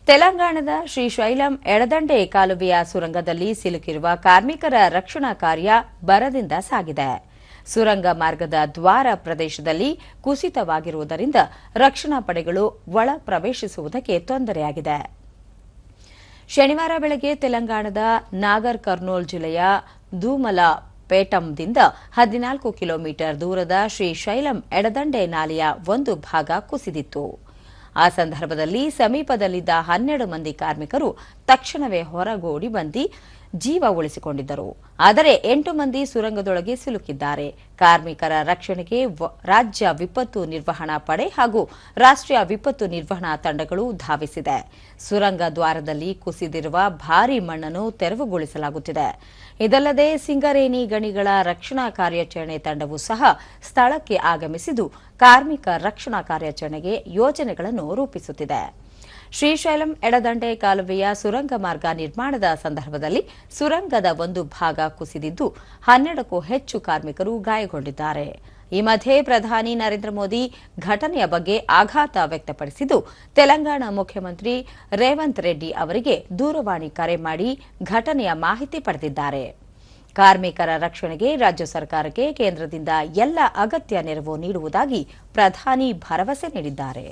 ತೆಲಂಗಾಣದ ಶ್ರೀಶೈಲಂ ಎಡದಂಡೆ ಕಾಲುವೆಯ ಸುರಂಗದಲ್ಲಿ ಸಿಲುಕಿರುವ ಕಾರ್ಮಿಕರ ರಕ್ಷಣಾ ಕಾರ್ಯ ಬರದಿಂದ ಸಾಗಿದೆ. ಸುರಂಗ ಮಾರ್ಗದ ದ್ವಾರ ಪ್ರದೇಶದಲ್ಲಿ ಕುಸಿತವಾಗಿರುವುದರಿಂದ ರಕ್ಷಣಾ ಪಡೆಗಳು ಒಳ ಪ್ರವೇಶಿಸುವುದಕ್ಕೆ ತೊಂದರೆಯಾಗಿದೆ. ಶನಿವಾರ ಬೆಳಗ್ಗೆ ತೆಲಂಗಾಣದ ನಾಗರ್ ಕರ್ನೂಲ್ ಜಿಲ್ಲೆಯ ದೂಮಲಪೇಟಂದಿಂದ 14 ಕಿಲೋಮೀಟರ್ ದೂರದ ಶ್ರೀಶೈಲಂ ಎಡದಂಡೆ ನಾಲೆಯ ಒಂದು ಭಾಗ ಕುಸಿದಿತ್ತು. ಆ ಸಂದರ್ಭದಲ್ಲಿ ಸಮೀಪದಲ್ಲಿದ್ದ 12 ಮಂದಿ ಕಾರ್ಮಿಕರು ತಕ್ಷಣವೇ ಹೊರಗೋಡಿ ಬಂದು ಜೀವ ಉಳಿಸಿಕೊಂಡಿದ್ದರು. ಆದರೆ 8 ಮಂದಿ ಸುರಂಗದೊಳಗೆ ಸಿಲುಕಿದ್ದಾರೆ. ಕಾರ್ಮಿಕರ ರಕ್ಷಣೆಗೆ ರಾಜ್ಯ ವಿಪತ್ತು ನಿರ್ವಹಣಾ ಪಡೆ ಹಾಗೂ ರಾಷ್ಟ್ರೀಯ ವಿಪತ್ತು ನಿರ್ವಹಣಾ ತಂಡಗಳು ಧಾವಿಸಿದೆ. ಸುರಂಗ ದ್ವಾರದಲ್ಲಿ ಕುಸಿದಿರುವ ಭಾರೀ ಮಣ್ಣನ್ನು ತೆರವುಗೊಳಿಸಲಾಗುತ್ತಿದೆ. ಇದಲ್ಲದೆ ಸಿಂಗರೇಣಿ ಗಣಿಗಳ ರಕ್ಷಣಾ ಕಾರ್ಯಾಚರಣೆ ತಂಡವೂ ಸಹ ಸ್ಥಳಕ್ಕೆ ಆಗಮಿಸಿದ್ದು ಕಾರ್ಮಿಕ ರಕ್ಷಣಾ ಕಾರ್ಯಾಚರಣೆಗೆ ಯೋಜನೆಗಳನ್ನು ರೂಪಿಸುತ್ತಿದೆ. ಶ್ರೀಶೈಲಂ ಎಡದಂಡೆ ಕಾಲುವೆಯ ಸುರಂಗ ಮಾರ್ಗ ನಿರ್ಮಾಣದ ಸಂದರ್ಭದಲ್ಲಿ ಸುರಂಗದ ಒಂದು ಭಾಗ ಕುಸಿದಿದ್ದು 12ಕ್ಕೂ ಹೆಚ್ಚು ಕಾರ್ಮಿಕರು ಗಾಯಗೊಂಡಿದ್ದಾರೆ. ಈ ಮಧ್ಯೆ ಪ್ರಧಾನಿ ನರೇಂದ್ರ ಮೋದಿ ಘಟನೆಯ ಬಗ್ಗೆ ಆಘಾತ ವ್ಯಕ್ತಪಡಿಸಿದ್ದು ತೆಲಂಗಾಣ ಮುಖ್ಯಮಂತ್ರಿ ರೇವಂತ್ ರೆಡ್ಡಿ ಅವರಿಗೆ ದೂರವಾಣಿ ಕರೆ ಮಾಡಿ ಘಟನೆಯ ಮಾಹಿತಿ ಪಡೆದಿದ್ದಾರೆ. ಕಾರ್ಮಿಕರ ರಕ್ಷಣೆಗೆ ರಾಜ್ಯ ಸರ್ಕಾರಕ್ಕೆ ಕೇಂದ್ರದಿಂದ ಎಲ್ಲ ಅಗತ್ಯ ನೆರವು ನೀಡುವುದಾಗಿ ಪ್ರಧಾನಿ ಭರವಸೆ ನೀಡಿದ್ದಾರೆ.